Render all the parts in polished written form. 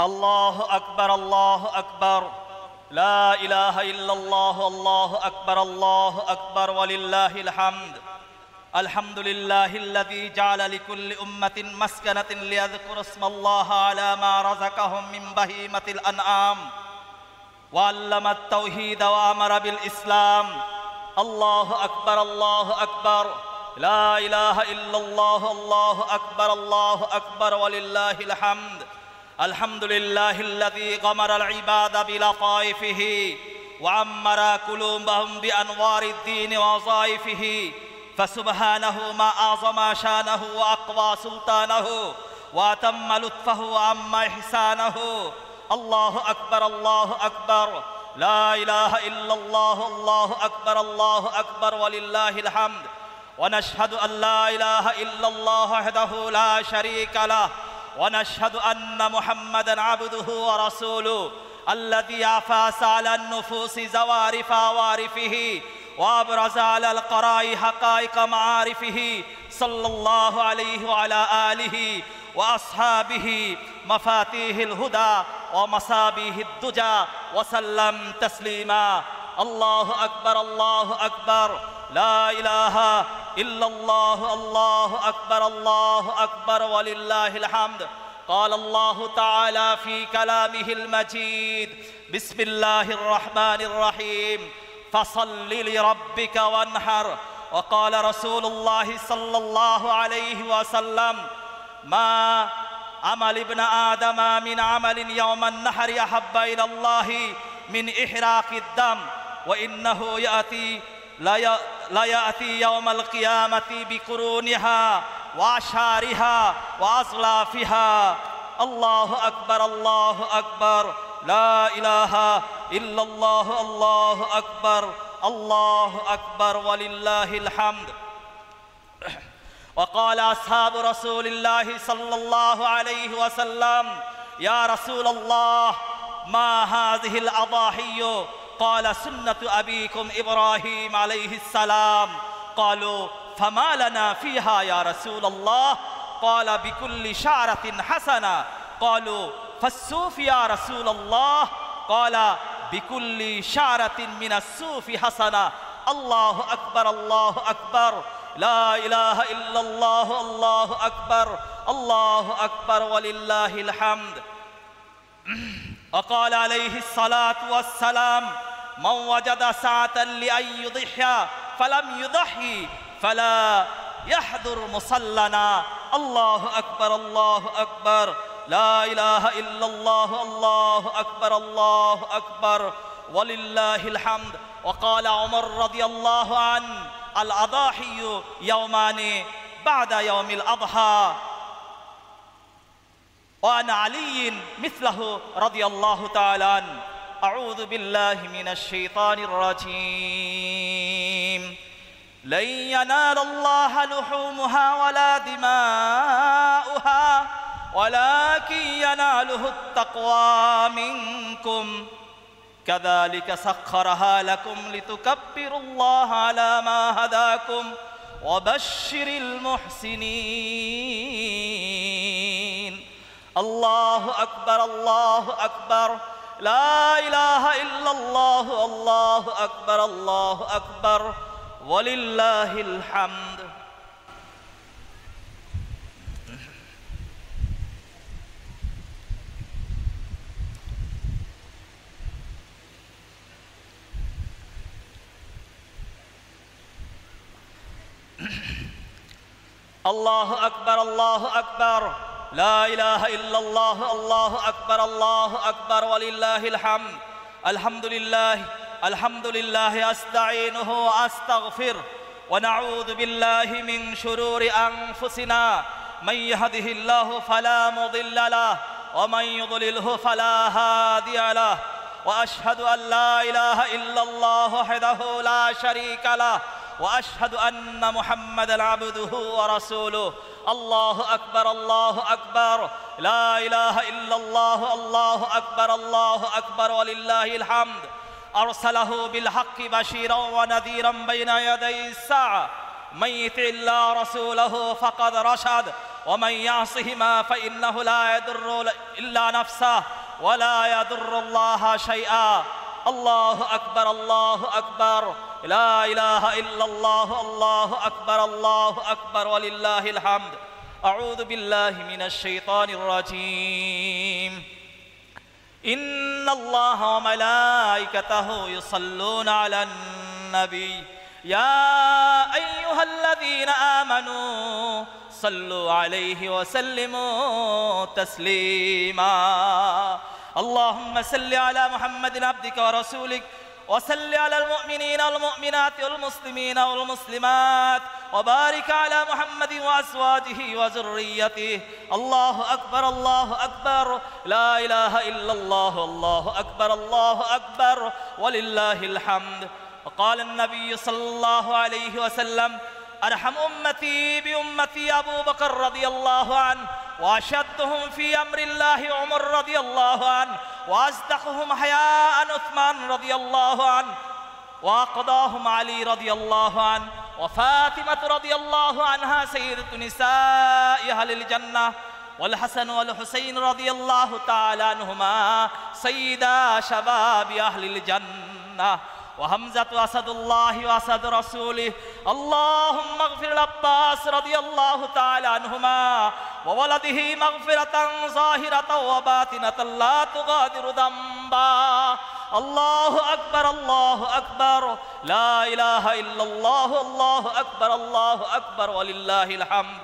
الله أكبر الله أكبر لا إله إلا الله الله أكبر الله أكبر ولله الحمد الحمد لله الذي جعل لكل أمة مسكنة ليذكروا اسم الله على ما رزقهم من بهيمة الأنعام وعلم التوحيد وأمر بالإسلام الله أكبر الله أكبر لا إله إلا الله الله أكبر ولله الحمد الحمد لله الذي غمر العباد بلطائفه وعمر قلوبهم بأنوار الدين ووظائفه فسبحانه ما أعظم شانه وأقوى سلطانه وأتم لطفه وأم إحسانه الله أكبر لا إله إلا الله الله أكبر ولله الحمد ونشهد أن لا إله إلا الله وحده لا شريك له ونشهد أن محمدًا عبده ورسوله الذي أفاس على النفوس زوارف عوارفه وأبرز على القراء حقائق معارفه صلى الله عليه وعلى آله وأصحابه مفاتيح الهدى ومصابيح الدجى وسلم تسليما الله أكبر لا إله إلا الله الله أكبر ولله الحمد قال الله تعالى في كلامه المجيد بسم الله الرحمن الرحيم فصل لربك وانحر وقال رسول الله صلى الله عليه وسلم ما عمل ابن آدم من عمل يوم النحر أحب إلى الله من إحراق الدم وإنه لا يأتي يوم القيامة بقرونها وأشعارها وأزلافها الله أكبر لا إله إلا الله الله أكبر ولله الحمد وقال أصحاب رسول الله صلى الله عليه وسلم يا رسول الله ما هذه الأضاحي قال سنة أبيكم إبراهيم عليه السلام قالوا فما لنا فيها يا رسول الله قال بكل شعرة حسنة قالوا فالسوف يا رسول الله قال بكل شعرة من السوف حسنة الله أكبر لا إله إلا الله الله أكبر ولله الحمد وقال عليه الصلاة والسلام من وجد ساعة لأن يضحي فلم يضحي فلا يحضر مصلنا الله أكبر لا إله إلا الله الله أكبر ولله الحمد وقال عمر رضي الله عنه الأضاحي يومان بعد يوم الأضحى وعن علي مثله رضي الله تعالى عنه أعوذ بالله من الشيطان الرجيم لن ينال الله لحومها ولا دماؤها ولكن يناله التقوى منكم كذلك سخرها لكم لتكبروا الله على ما هداكم وبشر المحسنين الله أكبر لا إله إلا الله الله أكبر ولله الحمد الله أكبر لا إله إلا الله الله أكبر ولله الحمد الحمد لله أستعينه وأستغفر ونعوذ بالله من شرور أنفسنا من يهده الله فلا مضل له ومن يضلله فلا هادي له وأشهد أن لا إله إلا الله وحده لا شريك له وأشهد أن محمدًا عبده ورسوله الله أكبر لا إله إلا الله الله أكبر ولله الحمد أرسله بالحق بشيرا ونذيرا بين يدي الساعة من يطع الله رسوله فقد رشد ومن يعصهما فإنه لا يضر إلا نفسه ولا يضر الله شيئا الله أكبر الله أكبر لا إله إلا الله الله أكبر ولله الحمد أعوذ بالله من الشيطان الرجيم إن الله وملائكته يصلون على النبي يا أيها الذين آمنوا صلوا عليه وسلموا تسليما اللهم صل على محمد عبدك ورسولك وصل على المؤمنين والمؤمنات والمسلمين والمسلمات وبارك على محمد وأزواجه وذريته الله أكبر لا إله إلا الله الله أكبر ولله الحمد وقال النبي صلى الله عليه وسلم أرحم أمتي بأمتي أبو بكر رضي الله عنه وأشدهم في أمر الله عمر رضي الله عنه وأصدقهم حياء عثمان رضي الله عنه وأقضاهم علي رضي الله عنه وفاطمة رضي الله عنها سيدة نساء أهل الجنة والحسن والحسين رضي الله تعالى عنهما سيدا شباب أهل الجنة وحمزة أسد الله وأسد رسوله اللهم اغفر العباس رضي الله تعالى عنهما وولده مغفرة ظاهرة وباطنة لا تغادر ذنبا الله أكبر لا إله إلا الله الله أكبر ولله الحمد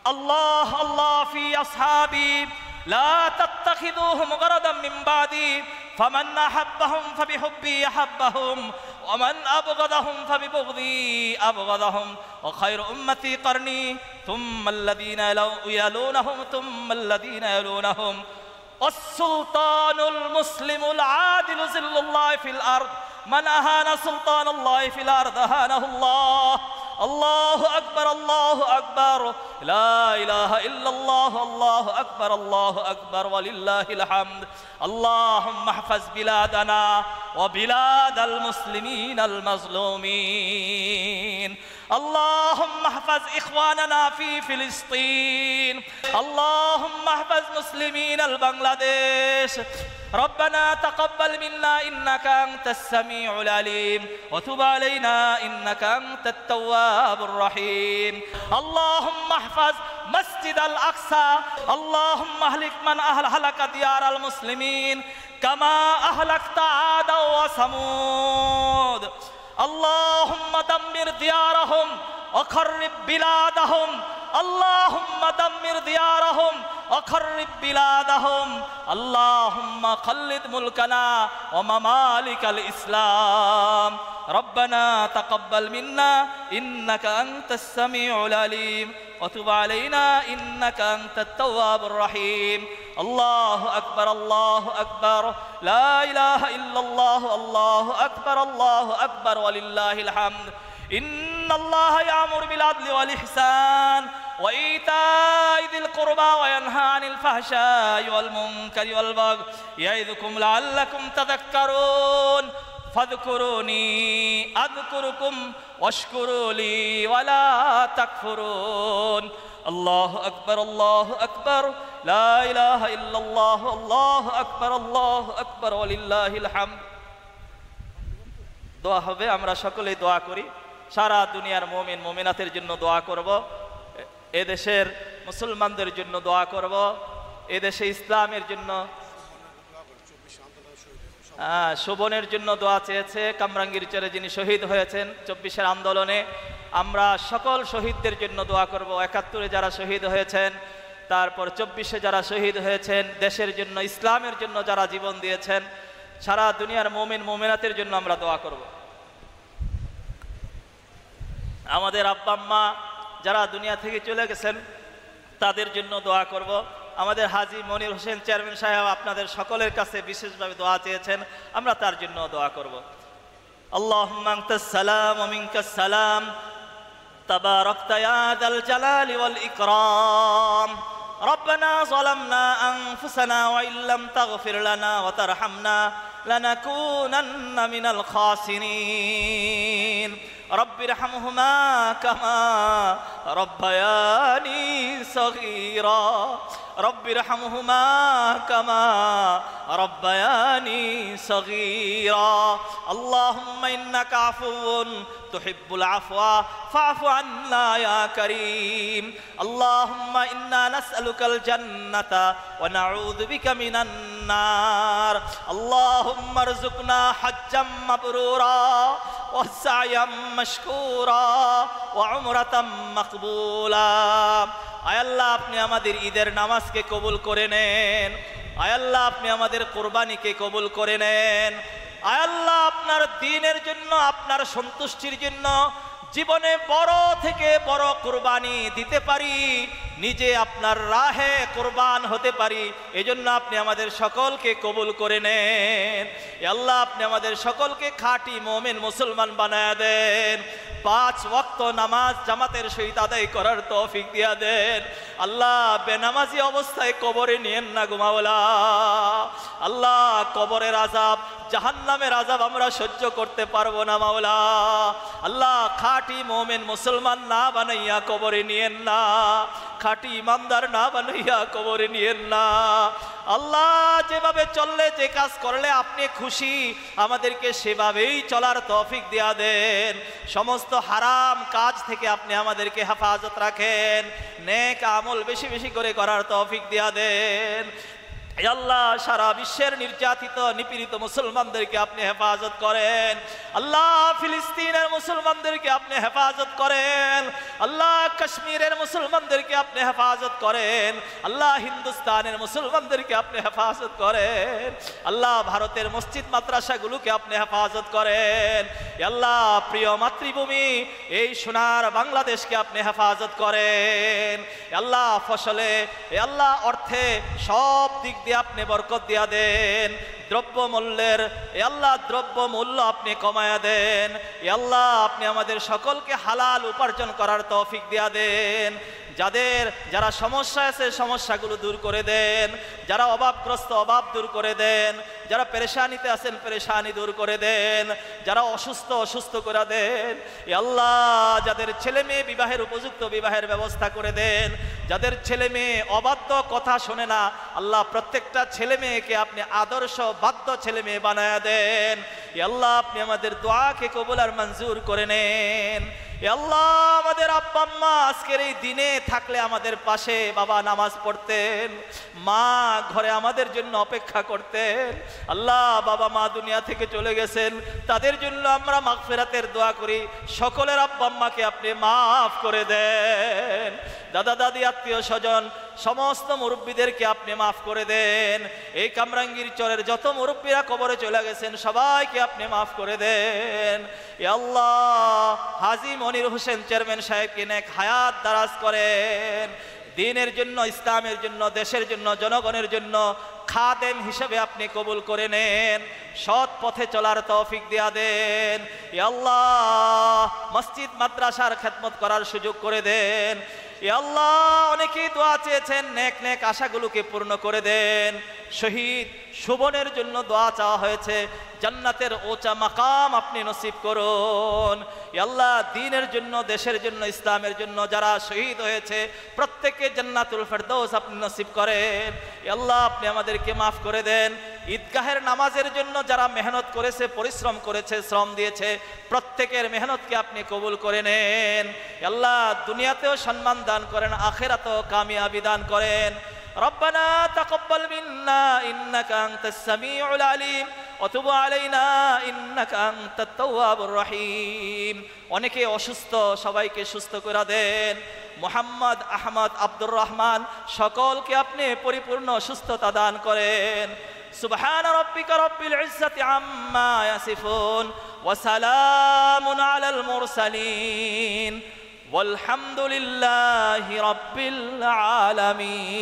الله الله في أصحابي لا تتخذوهم غرضا من بعدي فمن أحبهم فبحبي أحبهم ومن أبغضهم فببغضي أبغضهم وخير أمتي قرني ثم الذين يلونهم ثم الذين يلونهم والسلطان المسلم العادل ظل الله في الأرض من أهان سلطان الله في الأرض أهانه الله الله أكبر لا إله إلا الله الله أكبر ولله الحمد اللهم احفظ بلادنا وبلاد المسلمين المظلومين اللهم احفظ إخواننا في فلسطين اللهم احفظ مسلمين البنغلاديش ربنا تقبل منا إنك أنت السميع العليم وتب علينا إنك أنت التواب الرحيم اللهم احفظ مسجد الأقصى اللهم أهلك من هلك ديار المسلمين كما أهلكت عاد وثمود اللهم دمر ديارهم وخرب بلادهم اللهم دمر ديارهم وخرب بلادهم اللهم قلد ملكنا وممالك الإسلام ربنا تقبل منا إنك أنت السميع العليم وتب علينا إنك أنت التواب الرحيم الله أكبر لا إله إلا الله الله أكبر ولله الحمد إن الله يأمر بالعدل والإحسان وإيتاء ذي القربى وينهى عن الفحشاء والمنكر والبغي يعظكم لعلكم تذكرون فاذكروني أذكركم واشكروا لي ولا تكفرون الله أكبر لا إله إلا الله الله أكبر ولله الحمد দোয়া হবে আমরা সকলেই দোয়া করি সারা দুনিয়ার মুমিন মুমিনাতের জন্য দোয়া করব এদেশের মুসলমানদের জন্য দোয়া করব এদেশে ইসলামের জন্য শোভনের জন্য দোয়া চেয়েছে কামরাঙ্গীর চরে যিনি শহীদ হয়েছেন 24-এর আন্দোলনে আমরা সকল শহীদদের জন্য দোয়া করব 71-এ যারা শহীদ হয়েছেন তারপর 24-এ যারা শহীদ হয়েছেন দেশের জন্য ইসলামের জন্য যারা জীবন দিয়েছেন সারা দুনিয়ার মুমিন মুমিনাতের জন্য আমরা দোয়া করব আমাদের আব্বা আম্মা যারা দুনিয়া থেকে চলে গেছেন তাদের জন্য দোয়া করব আমাদের হাজী মনির হোসেন চেয়ারম্যান সাহেব আপনাদের সকলের কাছে বিশেষভাবে দোয়া চেয়েছেন আমরা তার জন্য দোয়া করব আল্লাহুম্মা আনতাস সালাম ওয়া মিনকাস সালাম তাবারাকতা ইয়া যাল জালালি ওয়াল ইকরাম ربنا ظلمنا أنفسنا وإن لم تغفر لنا وترحمنا لنكونن من الخاسرين রব্বিরহামহুমা কামা রব্বায়ানি সগীরা রব্বিরহামহুমা কামা রব্বায়ানি সগীরা আল্লাহুম্মা ইন্নাকা আফুউন তুহিব্বুল আফওয়া ফাআফু আন্না ইয়া কারীম আল্লাহুম্মা ইন্না নাসআলুকাল জান্নাতা ওয়া নাউযু বিকা মিনান নার আল্লাহুম্মা আরযুকনা হাজ্জাম মাবরুরা ওয়া সা'য়াম মাশকুরা ওয়া উমরাতাম মাকবুলা। আয় আল্লাহ, আপনি আমাদের ঈদের নামাজকে কবুল করে নেন। আয় আল্লাহ, আপনি আমাদের কুরবানিকে কবুল করে নেন। আয় আল্লাহ, আপনার দ্বীনের জন্য, আপনার সন্তুষ্টির জন্য জীবনে বড় থেকে বড় কুরবানি দিতে পারি, নিজে আপনার রাহে কুরবান হতে পারি, এজন্য আপনি আমাদের সকলকে কবুল করে নেন। আল্লাহ, আপনি আমাদের সকলকে খাঁটি মুমিন মুসলমান বানায়া দেন। 5 ওয়াক্ত নামাজ জামাতের সহিত আদায় করার তৌফিক দিয়া দেন। আল্লাহ, বেনামাজি অবস্থায় কবরে নিয়েন না গো মাওলা। আল্লাহ, কবরের আযাব, জাহান্নামের আযাব আমরা সহ্য করতে পারবো না মাওলা। আল্লাহ, খাঁটি মুমিন মুসলমান না বানাইয়া কবরে নিয়েন না, খাঁটি ইমানদার না বানাইয়া কবরে নিয়েন না। আল্লাহ, যেভাবে চললে, যে কাজ করলে আপনি খুশি, আমাদেরকে সেভাবেই চলার তৌফিক দিয়া দেন। সমস্ত হারাম কাজ থেকে আপনি আমাদেরকে হেফাজত রাখেন। নেক আমল বেশি বেশি করে করার তৌফিক দিয়া দেন। আল্লাহ, সারা বিশ্বের নির্যাতিত নিপীড়িত মুসলমানদেরকে আপনি হেফাজত করেন। আল্লাহ, ফিলিস্তিনের মুসলমানদেরকে আপনি হেফাজত করেন। আল্লাহ, কাশ্মীরের মুসলমানদেরকে আপনি হেফাজত করেন। আল্লাহ, হিন্দুস্তানের মুসলমানদেরকে আপনি হেফাজত করেন। আল্লাহ, ভারতের মসজিদ মাদ্রাসাগুলোকে আপনি হেফাজত করেন। আল্লাহ, প্রিয় মাতৃভূমি এই সোনার বাংলাদেশকে আপনি হেফাজত করেন। আল্লাহ, ফসলে, আল্লাহ, অর্থে, সব দিক দিয়ে আপনি বরকত দিয়া দেন। দ্রব্য মূল্যের, আল্লাহ, দ্রব্য মূল্য আপনি কমায়া দেন। আল্লাহ, আপনি আমাদের সকলকে হালাল উপার্জন করার তৌফিক দিয়া দেন। যারা সমস্যা আছে সমস্যাগুলো দূর করে দেন। যারা অভাবগ্রস্ত অভাব দূর করে দেন। যারা পেরেশানিতে আছেন পেরেশানি দূর করে দেন। যারা অসুস্থ করে দেন। আল্লাহ, যাদের ছেলে মেয়ে বিবাহের উপযুক্ত বিবাহের ব্যবস্থা করে দেন। যাদের ছেলে মেয়ে অবাধ্য কথা শোনে না, আল্লাহ, প্রত্যেকটা ছেলে মেয়েকে আপনি আদর্শ বাধ্য ছেলে মেয়ে বানায়া দেন। আল্লাহ, আপনি আমাদের দোয়াকে কবুল আর মঞ্জুর করে নেন। আল্লাহ, আমাদের আব্বা আম্মা আজকের এই দিনে থাকলে আমাদের পাশে, বাবা নামাজ পড়তেন, মা ঘরে আমাদের জন্য অপেক্ষা করতেন। আল্লাহ, বাবা মা দুনিয়া থেকে চলে গেছেন, তাদের জন্য আমরা মাগফিরাতের দোয়া করি। সকলের আব্বা আম্মাকে আপনি মাফ করে দেন। দাদা দাদি, আত্মীয় স্বজন, সমস্ত মুরব্বীদেরকে আপনি মাফ করে দেন। এই কামরাঙ্গীর চরের যত মুরব্বীরা কবরে চলে গেছেন সবাইকে আপনি মাফ করে দেন। আল্লাহ, হাজী মনির হোসেন চেয়ারম্যান সাহেবকে নেক হায়াত দারাজ করেন। দ্বীনের জন্য, ইসলামের জন্য, দেশের জন্য, জনগণের জন্য খাদেম হিসেবে আপনি কবুল করে নেন। সৎ পথে চলার তৌফিক দিয়া দেন। আল্লাহ, মসজিদ মাদ্রাসার খেদমত করার সুযোগ করে দেন। আল্লাহ, অনেকেই দোয়া চেয়েছেন, নেক নেক আশাগুলোকে পূর্ণ করে দেন। শহীদ সুবনের জন্য দোয়া চাওয়া হয়েছে, জান্নাতের উঁচা মাকাম আপনি নসিব করুন। আল্লাহ, দ্বীনের জন্য, দেশের জন্য, ইসলামের জন্য যারা শহীদ হয়েছে প্রত্যেককে জান্নাতুল ফেরদৌস আপনি নসিব করেন। আল্লাহ, আপনি আমাদেরকে মাফ করে দেন। ঈদগাহের নামাজের জন্য যারা মেহনত করেছে, পরিশ্রম করেছে, শ্রম দিয়েছে, প্রত্যেকের মেহনতকে আপনি কবুল করে নেন। আল্লাহ, দুনিয়াতেও সম্মান দান করেন, আখিরাতেও কামিয়াবি দান করেন। রব্বানা তাকাব্বাল মিন্না ইন্নাকা আনতাস সামিউল আলিম ওয়া তুব আলাইনা ইন্নাকা আনতাত তাওয়াবুর রহিম। অনেকে অসুস্থ, সবাইকে সুস্থ করে দেন। মোহাম্মদ, আহমদ, আব্দুর রহমান সকলকে আপনি পরিপূর্ণ সুস্থতা দান করেন। সুবহান রাব্বিকা রাব্বিল ইজ্জাতি আম্মা ইয়াসিফুন ওয়া সালামুন আলাল মুরসালিন والحمد لله رب العالمين।